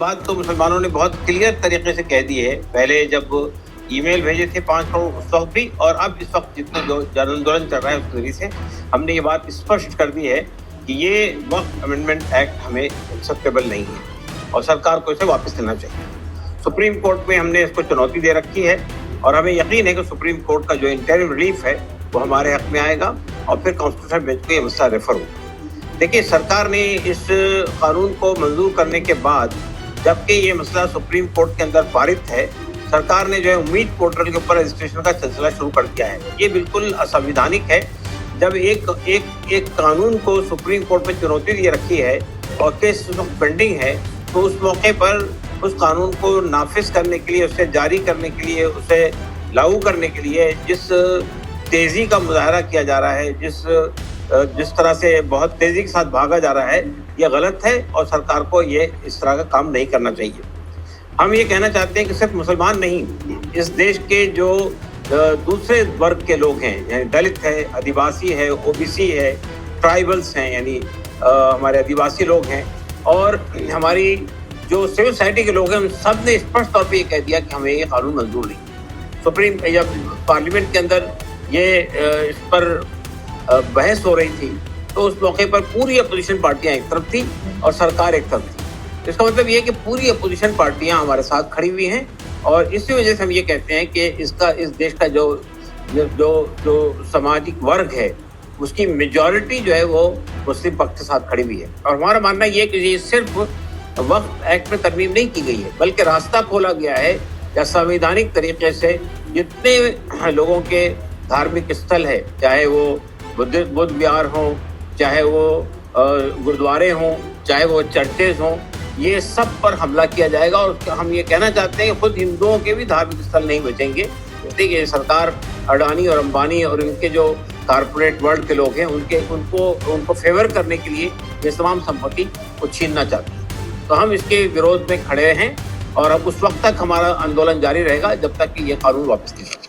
बात तो मुसलमानों ने बहुत क्लियर तरीके से कह दी है। पहले जब ईमेल भेजे थे 5 करोड़ उस वक्त भी, और अब इस वक्त जितना जो जन आंदोलन चल रहा है उस तरीके से हमने ये बात स्पष्ट कर दी है कि ये वक्फ अमेंडमेंट एक्ट हमें एक्सेप्टेबल नहीं है और सरकार को इसे वापस लेना चाहिए। सुप्रीम कोर्ट में हमने इसको चुनौती दे रखी है और हमें यकीन है कि सुप्रीम कोर्ट का जो इंटरिम रिलीफ है वो हमारे हक में आएगा और फिर कॉन्स्टिट्यूशन बेंच को ये मसला रेफर होगा। देखिए, सरकार ने इस कानून को मंजूर करने के बाद, जबकि ये मसला सुप्रीम कोर्ट के अंदर पारित है, सरकार ने जो है उम्मीद पोर्टल के ऊपर रजिस्ट्रेशन का सिलसिला शुरू कर दिया है। ये बिल्कुल असंवैधानिक है। जब एक कानून को सुप्रीम कोर्ट में चुनौती दे रखी है और केस पेंडिंग है, तो उस मौके पर उस कानून को नाफिज करने के लिए, उसे जारी करने के लिए, उसे लागू करने के लिए जिस तेजी का मुजाहरा किया जा रहा है, जिस तरह से बहुत तेजी के साथ भागा जा रहा है, यह गलत है और सरकार को ये इस तरह का काम नहीं करना चाहिए। हम ये कहना चाहते हैं कि सिर्फ मुसलमान नहीं, इस देश के जो दूसरे वर्ग के लोग हैं, यानी दलित है, आदिवासी है, ओबीसी है, ट्राइबल्स हैं, यानी हमारे आदिवासी लोग हैं, और हमारी जो सिविल सोसाइटी के लोग हैं, उन सब ने स्पष्ट तौर पर ये कह दिया कि हमें ये कानून मंजूर नहीं। जब पार्लियामेंट के अंदर ये इस पर बहस हो रही थी, तो उस मौके पर पूरी अपोजिशन पार्टियां एक तरफ थी और सरकार एक तरफ थी। इसका मतलब ये है कि पूरी अपोजिशन पार्टियां हमारे साथ खड़ी हुई हैं और इसी वजह से हम ये कहते हैं कि इस देश का जो सामाजिक वर्ग है, उसकी मेजॉरिटी जो है वो मुस्लिम पक्ष के साथ खड़ी हुई है। और हमारा मानना ये है कि ये सिर्फ वक्फ एक्ट में तरमीम नहीं की गई है, बल्कि रास्ता खोला गया है या संवैधानिक तरीके से जितने लोगों के धार्मिक स्थल है, चाहे वो बुद्ध विहार हों, चाहे वो गुरुद्वारे हों, चाहे वो चर्चेज हों, ये सब पर हमला किया जाएगा। और हम ये कहना चाहते हैं कि खुद हिंदुओं के भी धार्मिक स्थल नहीं बचेंगे। देखिए, सरकार अडानी और अंबानी और इनके जो कारपोरेट वर्ल्ड के लोग हैं, उनको फेवर करने के लिए ये तमाम संपत्ति को छीनना चाहते हैं। तो हम इसके विरोध में खड़े हैं और अब उस वक्त तक हमारा आंदोलन जारी रहेगा जब तक कि ये कानून वापस नहीं आता।